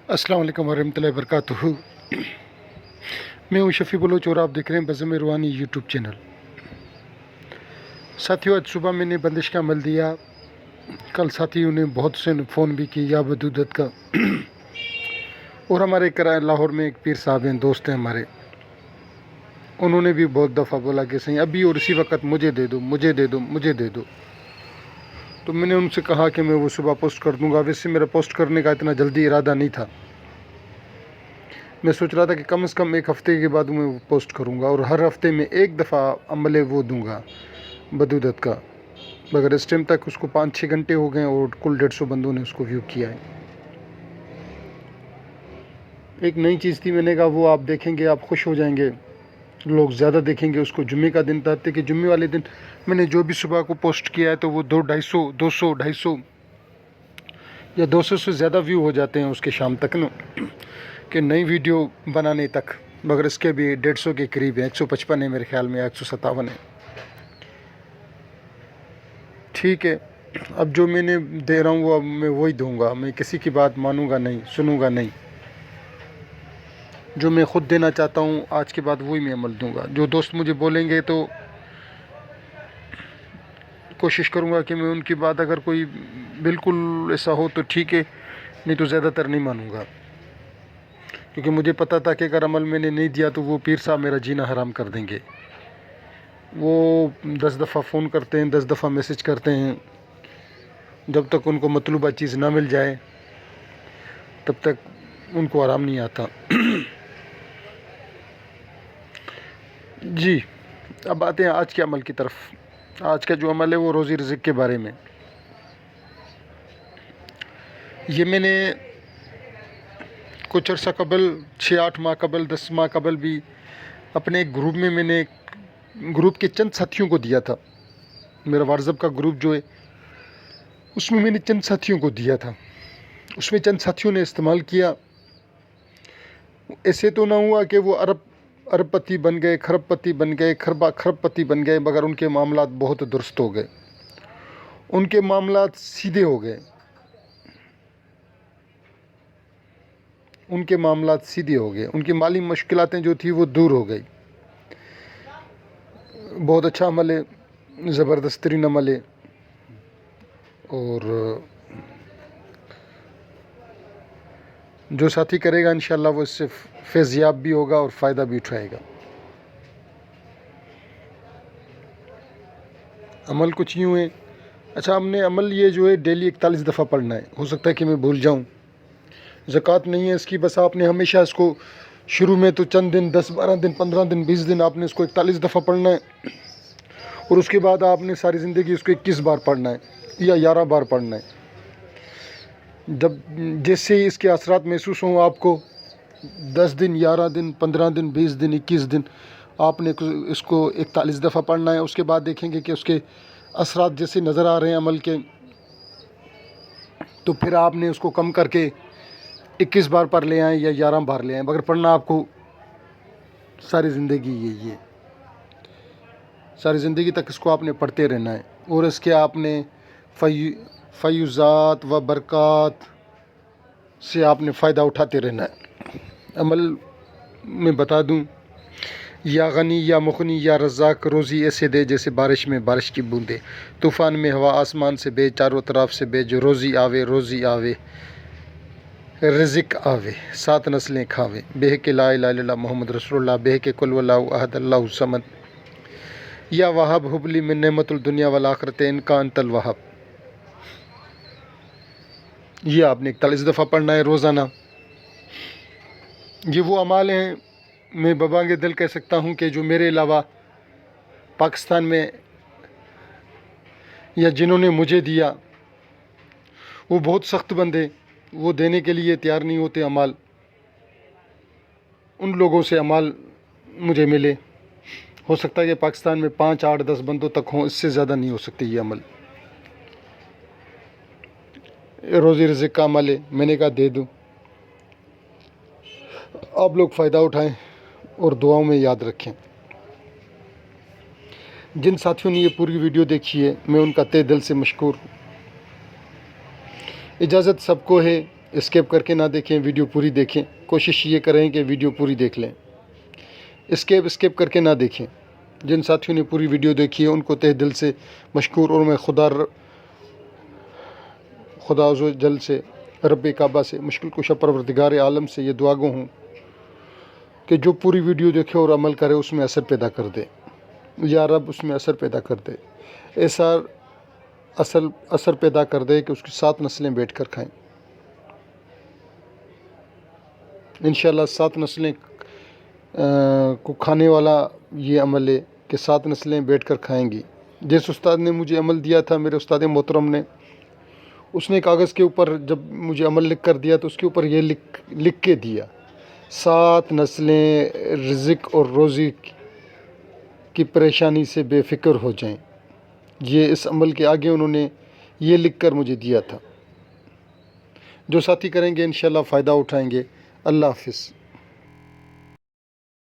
अस्सलाम वालेकुम वरहमतुल्लाहि वबरकातुहू। मैं हूँ शफ़ी बलोच और आप देख रहे हैं बज़म रूहानी यूट्यूब चैनल। साथियों, आज सुबह मैंने बंदिश का अमल दिया। कल साथियों ने बहुत से फ़ोन भी किया बदूदत का और हमारे कराए लाहौर में एक पीर साहब हैं, दोस्त हैं हमारे, उन्होंने भी बहुत दफ़ा बोला कि सही अभी और इसी वक्त मुझे दे दो, मुझे दे दो, मुझे दे दो। तो मैंने उनसे कहा कि मैं वो सुबह पोस्ट कर दूंगा। वैसे मेरा पोस्ट करने का इतना जल्दी इरादा नहीं था। मैं सोच रहा था कि कम से कम एक हफ़्ते के बाद मैं वो पोस्ट करूंगा और हर हफ्ते में एक दफ़ा अमले वो दूंगा बदूदत का। मगर इस टाइम तक उसको 5-6 घंटे हो गए और कुल 150 बंदों ने उसको व्यू किया है। एक नई चीज़ थी, मैंने कहा वो आप देखेंगे, आप खुश हो जाएंगे, लोग ज़्यादा देखेंगे उसको। जुम्मे का दिन था कि जुम्मे वाले दिन मैंने जो भी सुबह को पोस्ट किया है तो वो 200-250 या 200 से ज़्यादा व्यू हो जाते हैं उसके शाम तक न, कि नई वीडियो बनाने तक। मगर इसके भी 150 के करीब है, 155 है मेरे ख्याल में, 157 है। ठीक है, अब जो मैंने दे रहा हूँ वो अब मैं वही दूँगा। मैं किसी की बात मानूँगा नहीं, सुनूँगा नहीं। जो मैं ख़ुद देना चाहता हूँ आज के बाद वही मैं अमल दूँगा। जो दोस्त मुझे बोलेंगे तो कोशिश करूँगा कि मैं उनकी बात, अगर कोई बिल्कुल ऐसा हो तो ठीक है, नहीं तो ज़्यादातर नहीं मानूँगा। क्योंकि मुझे पता था कि अगर अमल मैंने नहीं दिया तो वो पीर साहब मेरा जीना हराम कर देंगे। वो 10 दफ़ा फ़ोन करते हैं, 10 दफ़ा मैसेज करते हैं। जब तक उनको मतलूबा चीज़ ना मिल जाए तब तक उनको आराम नहीं आता। जी, अब आते हैं आज के अमल की तरफ। आज का जो अमल है वो रोज़ी रिज़्क़ के बारे में। ये मैंने कुछ अर्सा कबल, 6-8 माह कबल, 10 माह कबल भी अपने एक ग्रुप में, मैंने ग्रुप के चंद साथियों को दिया था। मेरा व्हाट्सएप का ग्रुप जो है उसमें मैंने चंद साथियों को दिया था। उसमें चंद साथियों ने इस्तेमाल किया। ऐसे तो ना हुआ कि वो अरबपति बन गए, खरबपति बन गए, खरबपति बन गए, मगर उनके मामलात बहुत दुरुस्त हो गए, उनके मामलात सीधे हो गए, उनके मामलात सीधे हो गए। उनकी माली मुश्किलातें जो थी वो दूर हो गई। बहुत अच्छा अमल है, ज़बरदस्त तरीन अमल है और जो साथी करेगा इंशाअल्लाह वो इससे फैज़याब भी होगा और फ़ायदा भी उठाएगा। अमल कुछ यूँ है। अच्छा, हमने अमल ये जो है डेली 41 दफ़ा पढ़ना है। हो सकता है कि मैं भूल जाऊँ। ज़कात नहीं है इसकी, बस आपने हमेशा इसको शुरू में तो चंद दिन, 10-12 दिन, 15 दिन, 20 दिन आपने इसको 41 दफ़ा पढ़ना है और उसके बाद आपने सारी ज़िंदगी इसको 21 बार पढ़ना है या 11 बार पढ़ना है। जब जैसे ही इसके असरात महसूस हों आपको, 10 दिन, 11 दिन, 15 दिन, 20 दिन, 21 दिन आपने इसको 41 दफ़ा पढ़ना है। उसके बाद देखेंगे कि उसके असरात जैसे नज़र आ रहे हैं अमल के, तो फिर आपने उसको कम करके 21 बार पढ़ ले आएँ या 11 बार ले आएँ, मगर पढ़ना आपको सारी ज़िंदगी यही है। सारी ज़िंदगी तक इसको आपने पढ़ते रहना है और इसके आपने फ़यूज़ात व बरक़ात से आपने फ़ायदा उठाते रहना है। अमल मैं बता दूं, या गनी या मुग़नी या रज़्ज़ाक़ रोज़ी ऐसे दे जैसे बारिश में बारिश की बूंदे, तूफ़ान में हवा आसमान से बे, चारों तरफ से बे, जो रोज़ी आवे रोज़ी आवे, रिज़्क़ आवे, 7 नस्लें खावे, बेह के ला इलाहा इल्लल्लाह मोहम्मद रसूलुल्लाह, बेह के कुल वल्लाहु अहद अल्लाहु समद, या वहाब हुबली मिन नेमतुल दुनिया वल आखिरत इनका अंतल वहाब। ये आपने 41 दफ़ा पढ़ना है रोज़ाना। ये वो अमाल हैं, मैं बबांगे दिल कह सकता हूँ कि जो मेरे अलावा पाकिस्तान में या जिन्होंने मुझे दिया वो बहुत सख्त बंदे, वो देने के लिए तैयार नहीं होते अमाल। उन लोगों से अमाल मुझे मिले। हो सकता है कि पाकिस्तान में 5, 8, 10 बंदों तक हों, इससे ज़्यादा नहीं हो सकते ये अमल। रोज़ी रिज़्क़ का अमल है, मैंने कहा दे दूँ, आप लोग फ़ायदा उठाएं और दुआओं में याद रखें। जिन साथियों ने ये पूरी वीडियो देखी है मैं उनका तहे दिल से मशकूर हूँ। इजाज़त सबको है, اسکیپ کر کے نہ دیکھیں، ویڈیو پوری دیکھیں. کوشش یہ کریں کہ ویڈیو پوری دیکھ لیں. اسکیپ کر کے نہ دیکھیں. جن ساتھیوں نے پوری ویڈیو دیکھی ہے ان کو تہ دل سے مشکور، اور میں خدا عز و جل سے، رب کعبہ سے، مشکل کشا پروردگار عالم سے یہ دعا گو ہوں کہ جو پوری ویڈیو دیکھے اور عمل کرے اس میں اثر پیدا کر دے. یا رب اس میں اثر پیدا کر دے، ایسا اثر پیدا کر دے کہ اس کی 7 نسلیں بیٹھ کر کھائیں. انشاءاللہ 7 نسلیں کو کھانے والا یہ عمل ہے کہ 7 نسلیں بیٹھ کر کھائیں گی. جس استاد نے مجھے عمل دیا تھا، میرے استاد محترم نے، اس نے کاغذ کے اوپر جب مجھے عمل لکھ کر دیا تو اس کے اوپر یہ لکھ کے دیا 7 نسلیں رزق اور روزی کی پریشانی سے بے فکر ہو جائیں. یہ اس عمل کے آگے انہوں نے یہ لکھ کر مجھے دیا تھا. جو ساتھی کریں گے انشاءاللہ فائدہ اٹھائیں گے. اللہ حافظ.